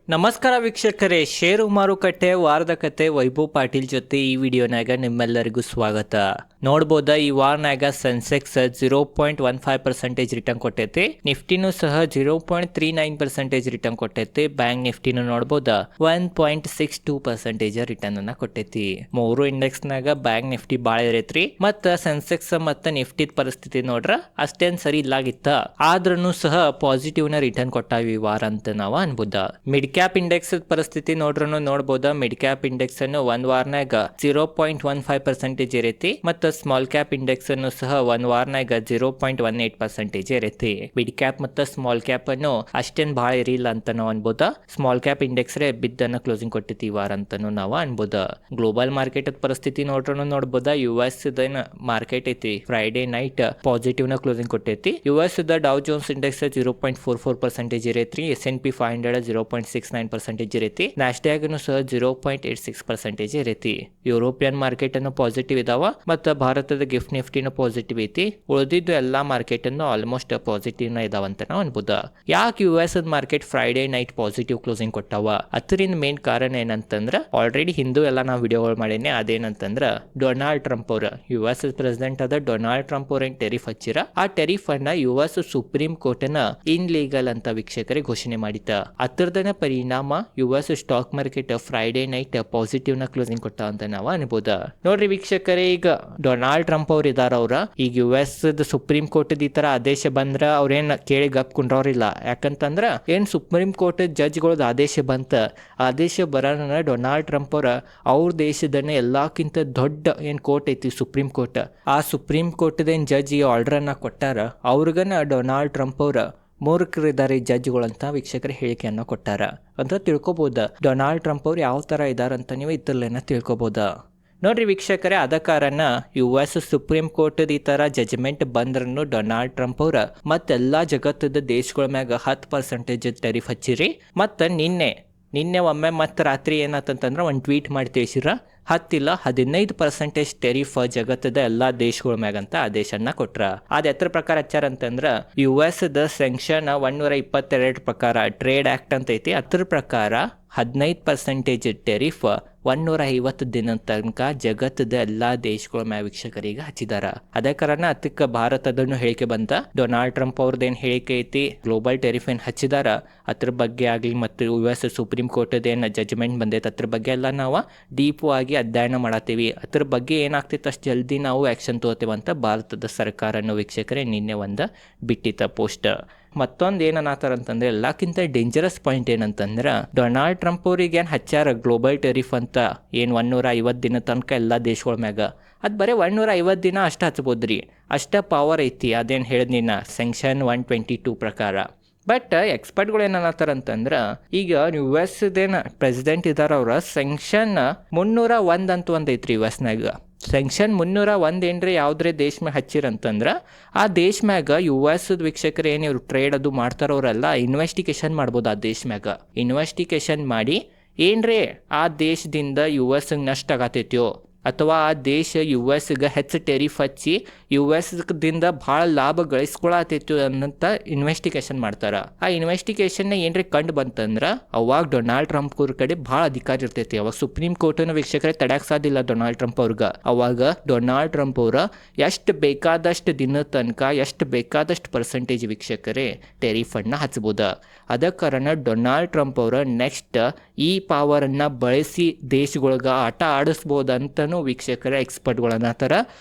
ನಮಸ್ಕಾರ ವೀಕ್ಷಕರೇ, ಷೇರು ಮಾರುಕಟ್ಟೆ ವಾರದ ಕತೆ ವೈಭವ್ ಪಾಟೀಲ್ ಜೊತೆ ಈ ವಿಡಿಯೋನಾಗ ನಿಮ್ಮೆಲ್ಲರಿಗೂ ಸ್ವಾಗತ. ನೋಡ್ಬೋದ ಈ ವಾರನಾಗ ಸೆನ್ಸೆಕ್ಸ್ 0.15% ರಿಟರ್ನ್ ಕೊಟ್ಟೈತಿ, ನಿಫ್ಟಿನೂ ಸಹ 0.39% ರಿಟರ್ನ್ ಕೊಟ್ಟೈತಿ, ಬ್ಯಾಂಕ್ ನಿಫ್ಟಿನೂ ನೋಡ್ಬೋದ 1.62% ರಿಟರ್ನ್ ಅನ್ನ ಕೊಟ್ಟೈತಿ. ಮೂರು ಇಂಡೆಕ್ಸ್ನಾಗ ಬ್ಯಾಂಕ್ ನಿಫ್ಟಿ ಬಾಳ ಇರೈತ್ರಿ, ಮತ್ತ ಸೆನ್ಸೆಕ್ಸ್ ಮತ್ತ ನಿಫ್ಟಿ ಪರಿಸ್ಥಿತಿ ನೋಡ್ರ ಅಷ್ಟೇನ್ ಸರಿ ಇಲ್ಲಾಗಿತ್ತ, ಆದ್ರೂ ಸಹ ಪಾಸಿಟಿವ್ ನ ರಿಟರ್ನ್ ಕೊಟ್ಟಾವ ಈ ವಾರ ಅಂತ ನಾವು ಅನ್ಬೋದ. ಮಿಡ್ ಕ್ಯಾಪ್ ಇಂಡೆಕ್ಸ್ ಪರಿಸ್ಥಿತಿ ನೋಡ್ಬೋದ. ಮಿಡ್ ಕ್ಯಾಪ್ ಇಂಡೆಕ್ಸ್ ಅನ್ನು ಒಂದ್ ವಾರನಾಗ 0.15% ಇರೈತಿ, ಮತ್ತು ಸ್ಮಾಲ್ ಕ್ಯಾಪ್ ಇಂಡೆಕ್ಸ್ ಅನ್ನು ಸಹ ಒಂದ್ ವಾರನಾಗ 0.18% ಇರೈತಿ. ಮಿಡ್ ಕ್ಯಾಪ್ ಮತ್ತು ಸ್ಮಾಲ್ ಕ್ಯಾಪ್ ಅನ್ನು ಅಷ್ಟೇನ್ ಬಹಳ ಇರಿಲ್ಲ ಅಂತ ನಾವು ಅನ್ಬೋದ. ಸ್ಮಾಲ್ ಕ್ಯಾಪ್ ಇಂಡೆಕ್ಸ್ ರೇ ಬಿದ್ದನ್ನ ಕ್ಲೋಸಿಂಗ್ ಕೊಟ್ಟೈತಿ ಈ ವಾರ ಅಂತಾನು ನಾವು ಅನ್ಬೋದ. ಗ್ಲೋಬಲ್ ಮಾರ್ಕೆಟ್ ಪರಿಸ್ಥಿತಿ ನೋಡ್ಬೋದ. US ಮಾರ್ಕೆಟ್ ಐತಿ ಫ್ರೈಡೆ ನೈಟ್ ಪಾಸಿಟಿವ್ ನ ಕ್ಲೋಸಿಂಗ್ ಕೊಟ್ಟೈತಿ. US ಡೌ ಜೋನ್ಸ್ ಇಂಡೆಕ್ಸ್ 0.44% ಇರೈತ್ರಿ, S&P 500 0.69% ಇರೈತಿ, ನ್ಯಾಸ್ಡ್ಯಾಗ್ನು ಸಹ 0.86% ಇರೈತಿ. ಯುರೋಪಿಯನ್ ಮಾರ್ಕೆಟ್ ಅನ್ನು ಪಾಸಿಟಿವ್ ಇದಾವ, ಮತ್ತು ಭಾರತದ ಗಿಫ್ಟ್ ನಿಫ್ಟಿನ ಪಾಸಿಟಿವ್ ಐತಿ. ಉಳಿದಿದ್ದು ಎಲ್ಲಾ ಮಾರ್ಕೆಟ್ ಅನ್ನು ಆಲ್ಮೋಸ್ಟ್ ಪಾಸಿಟಿವ್ ನ ಇದಾವಂತ ನಾವು ಅನ್ಬೋದ. ಯಾಕೆ US market Friday night positive closing ಕೊಟ್ಟಾವ? ಅದರಿಂದ ಮೇನ್ ಕಾರಣ ಏನಂತಂದ್ರ, ಆಲ್ರೆಡಿ ಹಿಂದೂ ಎಲ್ಲ ನಾವು ವಿಡಿಯೋಗಳು ಮಾಡೇನೆ. ಅದೇನಂತಂದ್ರ ಡೊನಾಲ್ಡ್ ಟ್ರಂಪ್ ಅವ್ರ US ಪ್ರೆಸಿಡೆಂಟ್ ಆದ ಡೊನಾಲ್ಡ್ ಟ್ರಂಪ್ ಅವ್ರ ಏನ್ ಟೆರಿಫ್ ಹಚ್ಚಿರ, ಆ ಟೆರಿಫ್ ಅನ್ನ US ಸುಪ್ರೀಂ ಕೋರ್ಟ್ ನ ಇನ್ಲೀಗಲ್ ಅಂತ ವೀಕ್ಷಕರಿಗೆ ಘೋಷಣೆ ಮಾಡಿತ್ತ. ಅದರದನ ಪರಿಣಾಮ US stock market Friday night positive ನ ಕ್ಲೋಸಿಂಗ್ ಕೊಟ್ಟ ಅಂತ ನಾವು ಅನ್ಬೋದ. ನೋಡ್ರಿ ವೀಕ್ಷಕರೇ, ಈಗ ಡೊನಾಲ್ಡ್ ಟ್ರಂಪ್ ಅವ್ರು ಇದಾರ, ಅವ್ರ ಈಗ US ಸುಪ್ರೀಂ ಕೋರ್ಟ್ ಈ ತರ ಆದೇಶ ಬಂದ್ರ ಅವ್ರೇನ್ ಕೇಳಿ ಗಪ್ ಕುಂಡ್ರವ್ರಿಲ್ಲ. ಯಾಕಂತಂದ್ರ ಏನ್ ಸುಪ್ರೀಂ ಕೋರ್ಟ್ ಜಡ್ಜ್ಗಳದ ಆದೇಶ ಬಂತ, ಆದೇಶ ಬರೋಣ ಡೊನಾಲ್ಡ್ ಟ್ರಂಪ್ ಅವ್ರ ದೇಶದನ್ನ ಎಲ್ಲಾಕ್ಕಿಂತ ದೊಡ್ಡ ಏನ್ ಕೋರ್ಟ್ ಐತಿ ಸುಪ್ರೀಂ ಕೋರ್ಟ್, ಆ ಸುಪ್ರೀಂ ಕೋರ್ಟ್ ಏನ್ ಜಡ್ಜ್ ಈ ಆರ್ಡರ್ ಅನ್ನ ಕೊಟ್ಟಾರ, ಅವ್ರಿಗನ ಡೊನಾಲ್ಡ್ ಟ್ರಂಪ್ ಅವ್ರ ಮೂರ್ಖರಿದ್ದಾರೆ ಜಡ್ಜ್ಗಳಂತ ವೀಕ್ಷಕರ ಹೇಳಿಕೆಯನ್ನ ಕೊಟ್ಟಾರ ಅಂತ ತಿಳ್ಕೊಬಹುದ. ಡೊನಾಲ್ಡ್ ಟ್ರಂಪ್ ಅವ್ರು ಯಾವ ತರ ಇದಾರಂತ ನೀವು ಇದ್ರಲ್ಲೇನ ತಿಳ್ಕೊಬಹುದ. ನೋಡ್ರಿ ವೀಕ್ಷಕರೇ, ಅದ ಕಾರಣ US ಸುಪ್ರೀಂ ಕೋರ್ಟ್ ಈ ತರ ಜಜ್ಮೆಂಟ್ ಬಂದ್ರನ್ನು ಡೊನಾಲ್ಡ್ ಟ್ರಂಪ್ ಅವ್ರ ಮತ್ತೆಲ್ಲಾ ಜಗತ್ತದ ದೇಶಗಳ ಮ್ಯಾಗ 10% ಟೆರಿಫ್ ಹಚ್ಚಿರಿ. ಮತ್ತ ನಿನ್ನೆ ಒಮ್ಮೆ ಮತ್ತೆ ರಾತ್ರಿ ಏನಾತಂತಂದ್ರ ಒಂದು ಟ್ವೀಟ್ ಮಾಡಿ ತಿಳಿಸಿರ, 10 ಇಲ್ಲ 15% ಟೆರಿಫ್ ಜಗತ್ತದ ಎಲ್ಲಾ ದೇಶಗಳ ಮ್ಯಾಗಂತ ಆದೇಶನ ಕೊಟ್ರ. ಅದ್ ಎತ್ರ ಪ್ರಕಾರ ಹಚ್ಚಾರ ಅಂತಂದ್ರ US ಸೆಂಕ್ಷನ್ 122 ಪ್ರಕಾರ ಟ್ರೇಡ್ ಆಕ್ಟ್ ಅಂತ ಐತಿ, ಅದ್ರ ಪ್ರಕಾರ 15% ಟೆರಿಫ್ 150 ದಿನ ತನಕ ಜಗತ್ತದ ಎಲ್ಲಾ ದೇಶಗಳ ಮ್ಯಾಗ ವೀಕ್ಷಕರಿಗೆ ಹಚ್ಚಿದಾರ. ಅದೇ ಕಾರಣ ಅದಕ್ಕೆ ಭಾರತದನ್ನು ಹೇಳಿಕೆ ಬಂತ. ಡೊನಾಲ್ಡ್ ಟ್ರಂಪ್ ಅವ್ರದ್ದೇನ್ ಹೇಳಿಕೆ ಐತಿ, ಗ್ಲೋಬಲ್ ಟೆರಿಫ್ ಏನ್ ಹಚ್ಚಿದಾರ ಅದ್ರ ಬಗ್ಗೆ ಆಗ್ಲಿ, ಮತ್ತು US ಸುಪ್ರೀಂ ಕೋರ್ಟ್ ಏನ್ ಜಜ್ಮೆಂಟ್ ಬಂದೈತೆ ಅದ್ರ ಬಗ್ಗೆ ಎಲ್ಲ ನಾವು ಡೀಪ್ ಆಗಿ ಅಧ್ಯಯನ ಮಾಡತ್ತೀವಿ. ಅದ್ರ ಬಗ್ಗೆ ಏನಾಗ್ತೈತೆ ಅಷ್ಟು ಜಲ್ದಿ ನಾವು ಆಕ್ಷನ್ ತಗೋತೀವಿ ಅಂತ ಭಾರತದ ಸರ್ಕಾರನ ವೀಕ್ಷಕರೇ ನಿನ್ನೆ ಒಂದು ಬಿಟ್ಟಿತ್ತ ಪೋಸ್ಟ್. ಮತ್ತೊಂದು ಏನನ್ನತಾರಂತಂದ್ರೆ, ಎಲ್ಲಕ್ಕಿಂತ ಡೇಂಜರಸ್ ಪಾಯಿಂಟ್ ಏನಂತಂದ್ರ, ಡೊನಾಲ್ಡ್ ಟ್ರಂಪ್ ಅವ್ರಿಗೆ ಏನ್ ಹಚ್ಚಾರ ಗ್ಲೋಬಲ್ ಟೆರಿಫ್ ಅಂತ ಏನ್ 150 ದಿನ ತನಕ ಎಲ್ಲಾ ದೇಶಗಳ ಮ್ಯಾಗ, ಅದ್ ಬರೀ 150 ದಿನ ಅಷ್ಟ ಹಚ್ಬೋದ್ರಿ, ಅಷ್ಟ ಪವರ್ ಐತಿ. ಅದೇನ್ ಹೇಳಿದ್ನಿನ ಸೆಂಕ್ಷನ್ 122 ಪ್ರಕಾರ. ಬಟ್ ಎಕ್ಸ್ಪರ್ಟ್ಗಳು ಏನನ್ನತಾರಂತಂದ್ರ, ಈಗ US ಪ್ರೆಸಿಡೆಂಟ್ ಇದಾರ, ಅವ್ರ ಸೆಂಕ್ಷನ್ 301 ಅಂತ ಒಂದೈತ್ರಿ US ಸೆಂಕ್ಷನ್ 301 ಏನ್ರಿ ಯಾವ್ದ್ರೆ ದೇಶ ಮ್ಯಾಗ ಹಚ್ಚಿರಂತಂದ್ರ, ಆ ದೇಶ ಮ್ಯಾಗ US ವೀಕ್ಷಕರು ಏನ್ ಇವ್ರು ಟ್ರೇಡ್ ಅದು ಮಾಡ್ತಾರವ್ರಲ್ಲ ಇನ್ವೆಸ್ಟಿಗೇಷನ್ ಮಾಡ್ಬೋದು. ಆ ದೇಶ ಮ್ಯಾಗ ಇನ್ವೆಸ್ಟಿಗೇಷನ್ ಮಾಡಿ ಏನ್ರಿ ಆ ದೇಶದಿಂದ US ನಷ್ಟ ಆಗತೈತ್ಯೋ, ಅಥವಾ ಆ ದೇಶ US ಹೆಚ್ಚು ಟೆರಿಫ್ ಹಚ್ಚಿ US ದಿಂದ ಬಹಳ ಲಾಭ ಗಳಿಸ್ಕೊಳತೈತಿ ಅನ್ನಂತ ಇನ್ವೆಸ್ಟಿಗೇಷನ್ ಮಾಡ್ತಾರ. ಆ ಇನ್ವೆಸ್ಟಿಗೇಷನ್ ಏನ್ರಿ ಕಂಡು ಬಂತಂದ್ರ, ಅವಾಗ ಡೊನಾಲ್ಡ್ ಟ್ರಂಪ್ ಅವ್ರ ಕಡೆ ಬಹಳ ಅಧಿಕಾರ ಇರ್ತೈತಿ. ಅವಾಗ ಸುಪ್ರೀಂ ಕೋರ್ಟ್ ವೀಕ್ಷಕರೇ ತಡ್ಯಾಕ್ ಸಾಧಿಲ್ಲ ಡೊನಾಲ್ಡ್ ಟ್ರಂಪ್ ಅವ್ರಗ. ಅವಾಗ ಡೊನಾಲ್ಡ್ ಟ್ರಂಪ್ ಅವ್ರ ಎಷ್ಟು ಬೇಕಾದಷ್ಟು ದಿನ ತನಕ ಎಷ್ಟು ಬೇಕಾದಷ್ಟು ಪರ್ಸೆಂಟೇಜ್ ವೀಕ್ಷಕರೇ ಟೆರಿಫ್ ಅನ್ನ ಹಚ್ಬೋದ. ಅದ ಕಾರಣ ಡೊನಾಲ್ಡ್ ಟ್ರಂಪ್ ಅವ್ರ ನೆಕ್ಸ್ಟ್ ಈ ಪವರ್ ಅನ್ನ ಬಳಸಿ ದೇಶಗಳಿಗೆ ಆಟ ಆಡಿಸ್ಬೋದಂತ ವೀಕ್ಷಕರ ಎಕ್ಸ್ಪರ್ಟ್ಗಳನ್ನತಾರ.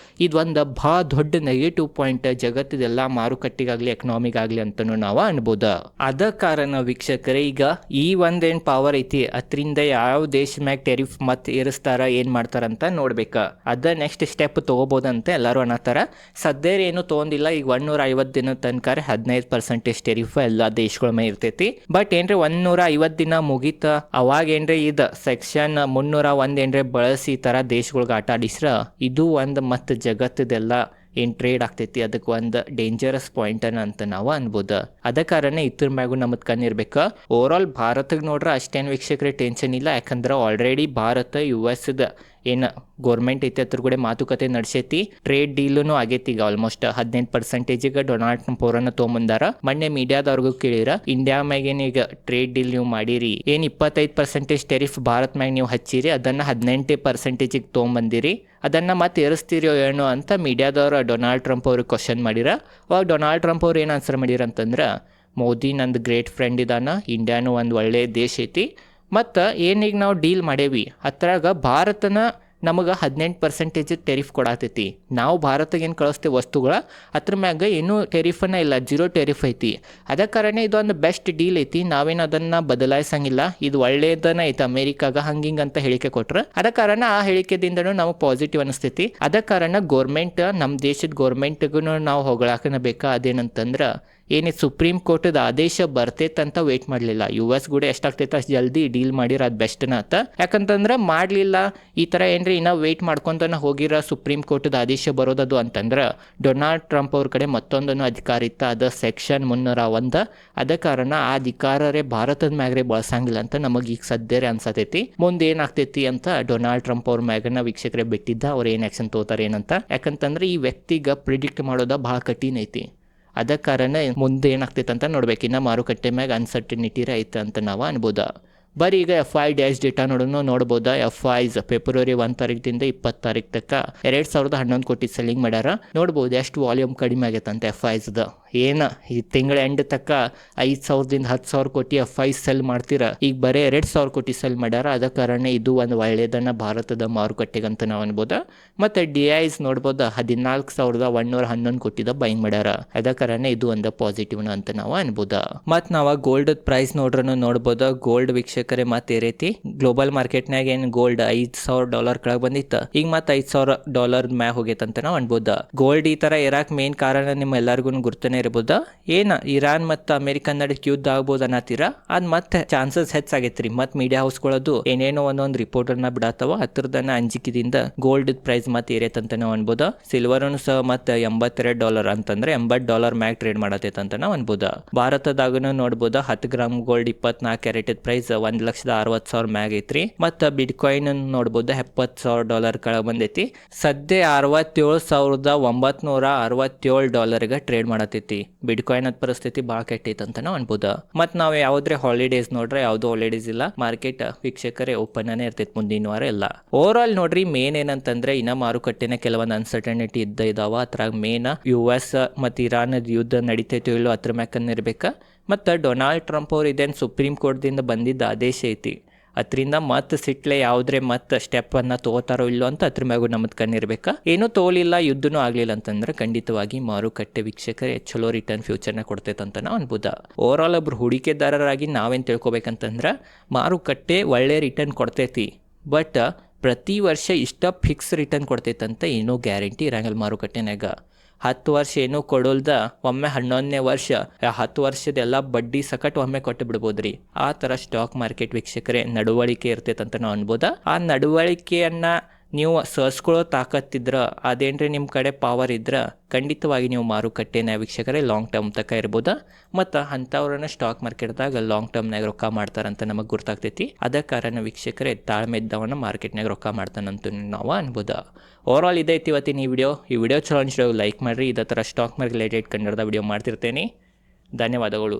ಇದೊಂದು ಬಹಳ ದೊಡ್ಡ ನೆಗೆಟಿವ್ ಪಾಯಿಂಟ್ ಜಗತ್ತದೆಲ್ಲ ಮಾರುಕಟ್ಟೆಗಾಗ್ಲಿ ಎಕನಾಮಿಗಾಗ್ಲಿ ಅಂತಾನು ನಾವು ಅನ್ಬೋದ. ಅದ ಕಾರಣ ವೀಕ್ಷಕರೇ, ಈಗ ಈ ಒಂದೇನ್ ಪವರ್ ಐತಿ ಅದರಿಂದ ಯಾವ ದೇಶ ಮ್ಯಾಗ ಟೆರಿಫ್ ಮತ್ ಏರಿಸ್ತಾರ ಏನ್ ಮಾಡ್ತಾರಂತ ನೋಡ್ಬೇಕ. ಅದ ನೆಕ್ಸ್ಟ್ ಸ್ಟೆಪ್ ತಗೋಬಹುದಂತ ಎಲ್ಲಾರು ಅನ್ನತಾರ. ಸದ್ಯ ಏನು ತಗೊಂಡಿಲ್ಲ. ಈಗ 150 ದಿನ ತನಕ 15% ಟೆರಿಫ್ ಎಲ್ಲಾ ದೇಶಗಳ ಮೇಲೆ ಇರ್ತೈತಿ. ಬಟ್ ಏನ್ರಿ 150 ದಿನ ಮುಗಿತ ಅವಾಗ ಏನ್ರಿ ಇದ ಸೆಕ್ಷನ್ 301 ಏನ್ರಿ ಬಳಸಿ ತರ ದೇಶಗಳು ಆಟ ಆಡಿಸ್ರ, ಇದು ಒಂದು ಮತ್ತೆ ಜಗತ್ತದೆಲ್ಲ ಏನ್ ಟ್ರೇಡ್ ಆಗ್ತೈತಿ ಅದಕ್ಕೆ ಒಂದು ಡೇಂಜರಸ್ ಪಾಯಿಂಟ್ ಅಂತ ನಾವು ಅನ್ಬೋದು. ಅದ ಕಾರಣ ಇದ್ರ ಮ್ಯಾಗು ನಮ್ಮದ್ ಕಣ್ಣಿರ್ಬೇಕ. ಓವರ್ ಆಲ್ ಭಾರತಕ್ಕೆ ನೋಡ್ರ ಅಷ್ಟೇನ್ ವೀಕ್ಷಕರೇ ಟೆನ್ಷನ್ ಇಲ್ಲ, ಯಾಕಂದ್ರೆ ಆಲ್ರೆಡಿ ಭಾರತ US ಏನು ಗೋರ್ಮೆಂಟ್ ಐತಿ ಅದ್ರ ಕೂಡ ಮಾತುಕತೆ ನಡೆಸೈತಿ. ಟ್ರೇಡ್ ಡೀಲೂ ಆಗೈತಿ ಈಗ ಆಲ್ಮೋಸ್ಟ್ 15% ಡೊನಾಲ್ಡ್ ಟ್ರಂಪ್ ಅವರನ್ನ ತೊಗೊಂಬಂದಾರ. ಮೊನ್ನೆ ಮೀಡಿಯಾದವ್ರಿಗೂ ಕೇಳಿರ ಇಂಡಿಯಾ ಮ್ಯಾಗೇನ್ ಈಗ ಟ್ರೇಡ್ ಡೀಲ್ ನೀವು ಮಾಡಿರಿ, ಏನ್ 25% ಟೆರಿಫ್ ಭಾರತ್ ಮ್ಯಾಗ ನೀವು ಹಚ್ಚಿರಿ, ಅದನ್ನ 18% ತೊಗೊಂಬಂದಿರಿ, ಅದನ್ನ ಮತ್ತೆ ಏರಿಸ್ತೀರೋ ಏನೋ ಅಂತ ಮೀಡಿಯಾದವ್ರು ಡೊನಾಲ್ಡ್ ಟ್ರಂಪ್ ಅವ್ರಿಗೆ ಕ್ವಶನ್ ಮಾಡಿರ. ಅವಾಗ ಡೊನಾಲ್ಡ್ ಟ್ರಂಪ್ ಅವ್ರು ಏನು ಆನ್ಸರ್ ಮಾಡಿರ ಅಂತಂದ್ರೆ, ಮೋದಿ ನಂದು ಗ್ರೇಟ್ ಫ್ರೆಂಡ್ ಇದಾನ, ಇಂಡಿಯಾನು ಒಂದು ಒಳ್ಳೆ ದೇಶ ಐತಿ, ಮತ್ತು ಏನೀಗ ನಾವು ಡೀಲ್ ಮಾಡೇವಿ ಅದ್ರಾಗ ಭಾರತನ ನಮಗೆ 18% ಟೆರಿಫ್ ಕೊಡತೈತಿ. ನಾವು ಭಾರತಕ್ಕೆ ಏನು ಕಳಿಸ್ತೇವೆ ವಸ್ತುಗಳ ಅದ್ರ ಮ್ಯಾಗ ಏನೂ ಟೆರಿಫನ್ನ ಇಲ್ಲ, 0 ಟೆರಿಫ್ ಐತಿ. ಅದ ಕಾರಣ ಇದೊಂದು ಬೆಸ್ಟ್ ಡೀಲ್ ಐತಿ, ನಾವೇನು ಅದನ್ನು ಬದಲಾಯಿಸಂಗಿಲ್ಲ, ಇದು ಒಳ್ಳೇದನ ಐತಿ ಅಮೇರಿಕಾಗ ಹಂಗಿಂಗ್ ಅಂತ ಹೇಳಿಕೆ ಕೊಟ್ರೆ. ಅದ ಕಾರಣ ಆ ಹೇಳಿಕೆದಿಂದನೂ ನಾವು ಪಾಸಿಟಿವ್ ಅನಿಸ್ತೈತಿ. ಅದ ಕಾರಣ ಗೋರ್ಮೆಂಟ್, ನಮ್ಮ ದೇಶದ ಗೋರ್ಮೆಂಟ್ಗೂ ನಾವು ಹೊಗಳಾಕನ ಬೇಕಾ, ಅದೇನಂತಂದ್ರೆ ಏನಿದು ಸುಪ್ರೀಂ ಕೋರ್ಟದ ಆದೇಶ ಬರ್ತೈತಂತ ವೇಟ್ ಮಾಡಲಿಲ್ಲ. US ಕೂಡ ಎಷ್ಟಾಗ್ತೈತೆ ಅಷ್ಟು ಜಲ್ದಿ ಡೀಲ್ ಮಾಡಿರ ಅದು ಬೆಸ್ಟ್ನ ಅಂತ. ಯಾಕಂತಂದ್ರೆ ಮಾಡಲಿಲ್ಲ ಈ ಥರ ಏನ್ರಿ ಇನ್ನೂ ವೆಯ್ಟ್ ಮಾಡ್ಕೊತಾನೆ ಹೋಗಿರ ಸುಪ್ರೀಂ ಕೋರ್ಟದ ಆದೇಶ ಬರೋದದು ಅಂತಂದ್ರೆ ಡೊನಾಲ್ಡ್ ಟ್ರಂಪ್ ಅವ್ರ ಕಡೆ ಮತ್ತೊಂದನ್ನು ಅಧಿಕಾರ ಇತ್ತು, ಅದು ಸೆಕ್ಷನ್ 301. ಅದ ಕಾರಣ ಆ ಅಧಿಕಾರರೇ ಭಾರತದ ಮ್ಯಾಗ್ರೆ ಬಳಸಂಗಿಲ್ಲ ಅಂತ ನಮಗೆ ಈಗ ಸದ್ಯರೇ ಅನ್ಸತೈತಿ. ಮುಂದೆ ಏನಾಗ್ತೈತಿ ಅಂತ ಡೊನಾಲ್ಡ್ ಟ್ರಂಪ್ ಅವ್ರ ಮ್ಯಾಗನ ವೀಕ್ಷಕರೇ ಬಿಟ್ಟಿದ್ದ, ಅವ್ರು ಏನು ಆ್ಯಕ್ಷನ್ ತಗೋತಾರೆ ಏನಂತ. ಯಾಕಂತಂದ್ರೆ ಈ ವ್ಯಕ್ತಿಗೆ ಪ್ರಿಡಿಕ್ಟ್ ಮಾಡೋದ ಭಾಳ ಕಠಿಣ ಐತಿ. ಅದ ಕಾರಣ ಮುಂದೆ ಏನಾಗ್ತೈತೆ ಅಂತ ನೋಡ್ಬೇಕು. ಇನ್ನು ಮಾರುಕಟ್ಟೆ ಮ್ಯಾಗ ಅನ್ಸರ್ಟಿನಿಟಿ ಐತೆ ಅಂತ ನಾವು ಅನ್ಬೋದ. ಬರೀ ಈಗ FI ಡ್ಯಾಶ್ ಡೇಟಾ ನೋಡ್ಬೋದ. FIs ಫೆಬ್ರವರಿ 1 ತಾರೀಕಿಂದ 20 ತಾರೀಕು ತನಕ 2011 ಕೋಟಿ ಸೆಲ್ಲಿಂಗ್ ಮಾಡ್ಯಾರ. ನೋಡ್ಬೋದು ಎಷ್ಟು ವಾಲ್ಯೂಮ್ ಕಡಿಮೆ ಆಗೈತೆ ಅಂತ FIsದ. ಏನು ಈ ತಿಂಗಳ ಎಂಡ್ ತಕ್ಕ 5,000ದಿಂದ 10,000 ಕೋಟಿ FIs ಸೆಲ್ ಮಾಡ್ತೀರ, ಈಗ ಬರೀ 2,000 ಕೋಟಿ ಸೆಲ್ ಮಾಡ್ಯಾರ. ಅದ ಕಾರಣ ಇದು ಒಂದು ಒಳ್ಳೆಯದನ್ನ ಭಾರತದ ಮಾರುಕಟ್ಟೆಗೆ ಅಂತ ನಾವು ಅನ್ಬೋದ. ಮತ್ತು DIs ನೋಡ್ಬೋದು 14,111 ಕೋಟಿದ ಬೈಂಗ್ ಮಾಡ್ಯಾರ. ಅದ ಕಾರಣ ಇದು ಒಂದು ಪಾಸಿಟಿವ್ನ ಅಂತ ನಾವು ಅನ್ಬೋದ. ಮತ್ತು ನಾವು ಗೋಲ್ಡ್ ಪ್ರೈಸ್ ನೋಡ್ಬೋದು. ಗೋಲ್ಡ್ ವೀಕ್ಷಕರೇ ಮತ್ತೆ ರೀತಿ ಗ್ಲೋಬಲ್ ಮಾರ್ಕೆಟ್ನಾಗ ಏನು ಗೋಲ್ಡ್ $5,000 ಕೆಳಗೆ ಬಂದಿತ್ತು, ಈಗ ಮತ್ತೆ $5,000 ಮ್ಯಾಗ ಹೋಗೈತಂತ ನಾವು ಅನ್ಬೋದ. ಗೋಲ್ಡ್ ಈ ತರ ಇರಾಕ್ ಮೇನ್ ಕಾರಣ ನಿಮ್ಮ ಎಲ್ಲರಿಗೂ ಗುರ್ತನೇ ಇರ್ಬೋದ. ಏನ ಇರಾನ್ ಮತ್ತು ಅಮೆರಿಕ ನಡುವೆ ಯುದ್ಧ ಆಗ್ಬೋದು ಅನ್ನತ್ತೀರ, ಅದ್ ಮತ್ತೆ ಚಾನ್ಸಸ್ ಹೆಚ್ಚಾಗೈತ್ರಿ. ಮತ್ ಮೀಡಿಯಾ ಹೌಸ್ಗಳದ್ದು ಏನೇನೋ ಒಂದೊಂದು ರಿಪೋರ್ಟ್ ಅನ್ನ ಬಿಡತ್ತವ, ಹತ್ರದನ್ನ ಅಂಜಿಕೆದಿಂದ ಗೋಲ್ಡ್ ಪ್ರೈಸ್ ಮತ್ತೆ ಏರೈತಂತ ನಾವು ಅನ್ಬೋದ. ಸಿಲ್ವರ್ನು ಸಹ ಮತ್ತೆ $82 ಅಂತಂದ್ರೆ $80 ಮ್ಯಾಗ ಟ್ರೇಡ್ ಮಾಡತೈತಂತ ನಾವು ಅನ್ಬೋದ. ಭಾರತದಾಗನು ನೋಡ್ಬೋದ 10 ಗ್ರಾಮ್ ಗೋಲ್ಡ್ 24 ಕ್ಯಾರೆಟ್ ಪ್ರೈಸ್ $1,60,000 ಮ್ಯಾಗ ಐತ್ರಿ. ಮತ್ತು ಬಿಟ್ಕಾಯಿನ್ ನೋಡ್ಬೋದು $70,000 ಕೆಳಗೆ ಬಂದೈತಿ. ಸದ್ಯ $67,967 ಟ್ರೇಡ್ ಮಾಡತೈತಿ. ಬಿಟ್ಕಾಯಿನ್ ಅದ್ ಪರಿಸ್ಥಿತಿ ಭಾಳ ಕೆಟ್ಟೈತೆ ಅಂತ ನಾವು ಅನ್ಬೋದ. ಮತ್ತು ನಾವು ಯಾವುದೇ ಹಾಲಿಡೇಸ್ ನೋಡ್ರೆ ಯಾವುದೋ ಹಾಲಿಡೇಸ್ ಇಲ್ಲ, ಮಾರ್ಕೆಟ್ ವೀಕ್ಷಕರೇ ಓಪನ್ ಅನೇ ಇರ್ತೈತಿ ಮುಂದಿನ ವಾರ ಎಲ್ಲ. ಓವರ್ ಆಲ್ ನೋಡ್ರಿ ಮೇನ್ ಏನಂತಂದ್ರೆ ಇನ್ನ ಮಾರುಕಟ್ಟೆನ ಕೆಲವೊಂದು ಅನ್ಸರ್ಟನಿಟಿ ಇದ್ದಾವ. ಅದ್ರಾಗ ಮೇನ್ US ಮತ್ತು ಇರಾನ್ ಯುದ್ಧ ನಡೀತೈತೋ ಇಲ್ಲೋ ಅದ್ರ ಮ್ಯಾಕನ್ ಇರ್ಬೇಕಾ. ಮತ್ತು ಡೊನಾಲ್ಡ್ ಟ್ರಂಪ್ ಅವ್ರು ಇದೇನು ಸುಪ್ರೀಂ ಕೋರ್ಟ್ದಿಂದ ಬಂದಿದ್ದ ಆದೇಶ ಐತಿ, ಅದರಿಂದ ಮತ್ತೆ ಸಿಟ್ಲೆ ಯಾವುದ್ರೆ ಮತ್ತೆ ಸ್ಟೆಪ್ ಅನ್ನ ತಗೋತಾರೋ ಇಲ್ಲೋ ಅಂತ ಅದ್ರ ಮ್ಯಾಗೂ ನಮ್ಮದು ಕಣ್ಣಿರ್ಬೇಕಾ. ಏನೂ ತೋಲಿಲ್ಲ, ಯುದ್ಧನೂ ಆಗ್ಲಿಲ್ಲ ಅಂತಂದ್ರೆ ಖಂಡಿತವಾಗಿ ಮಾರುಕಟ್ಟೆ ವೀಕ್ಷಕರೇ ಚಲೋ ರಿಟರ್ನ್ ಫ್ಯೂಚರ್ನ ಕೊಡ್ತೈತಂತ ನಾವು ಅನ್ಬೋದ. ಓವರ್ ಆಲ್ ಒಬ್ರು ಹೂಡಿಕೆದಾರರಾಗಿ ನಾವೇನು ತಿಳ್ಕೊಬೇಕಂತಂದ್ರೆ ಮಾರುಕಟ್ಟೆ ಒಳ್ಳೆ ರಿಟರ್ನ್ ಕೊಡ್ತೈತಿ, ಬಟ್ ಪ್ರತಿ ವರ್ಷ ಇಷ್ಟ ಫಿಕ್ಸ್ ರಿಟರ್ನ್ ಕೊಡ್ತೈತಂತ ಏನೂ ಗ್ಯಾರಂಟಿ ಇರಂಗಿಲ್ಲ ಮಾರುಕಟ್ಟೆನಾಗ. 10 ವರ್ಷ ಏನೂ ಕೊಡೋಲ್ದ ಒಮ್ಮೆ 11ನೇ ವರ್ಷ 10 ವರ್ಷದೆಲ್ಲ ಬಡ್ಡಿ ಸಕಟ್ ಒಮ್ಮೆ ಕೊಟ್ಟು ಬಿಡ್ಬೋದ್ರಿ. ಆ ಥರ ಸ್ಟಾಕ್ ಮಾರ್ಕೆಟ್ ವೀಕ್ಷಕರೇ ನಡವಳಿಕೆ ಇರ್ತೈತಂತ ನಾವು ಅನ್ಬೋದ. ಆ ನಡವಳಿಕೆಯನ್ನ ನೀವು ಸರಿಸ್ಕೊಳ್ಳೋ ತಾಕತ್ತಿದ್ರ, ಅದೇನ್ರಿ ನಿಮ್ಮ ಕಡೆ ಪವರ್ ಇದ್ರೆ ಖಂಡಿತವಾಗಿ ನೀವು ಮಾರುಕಟ್ಟೆನ ವೀಕ್ಷಕರೇ ಲಾಂಗ್ ಟರ್ಮ್ ತನಕ ಇರ್ಬೋದ. ಮತ್ತು ಅಂಥವ್ರನ್ನ ಸ್ಟಾಕ್ ಮಾರ್ಕೆಟ್ದಾಗ ಲಾಂಗ್ ಟರ್ಮ್ನಾಗ ರೊಕ್ಕ ಮಾಡ್ತಾರಂತ ನಮಗೆ ಗೊತ್ತಾಗ್ತೈತಿ. ಅದ ಕಾರಣ ವೀಕ್ಷಕರೇ ತಾಳ್ಮೆ ಇದ್ದವನ್ನ ಮಾರ್ಕೆಟ್ನಾಗ ರೊಕ್ಕ ಮಾಡ್ತಾನಂತ ನಾವು ಅನ್ಬೋದ. ಓವರ್ ಆಲ್ ಇದೈತಿ ಇವತ್ತಿನ ಈ ವಿಡಿಯೋ ಚಲೋ ಅನ್ಸಿದಾಗ ಲೈಕ್ ಮಾಡಿರಿ. ಇದೇ ಥರ ಸ್ಟಾಕ್ ಮಾರ್ಕೆಟ್ ರಿಲೇಟೆಡ್ ಕನ್ನಡದ ವಿಡಿಯೋ ಮಾಡ್ತಿರ್ತೇನೆ. ಧನ್ಯವಾದಗಳು.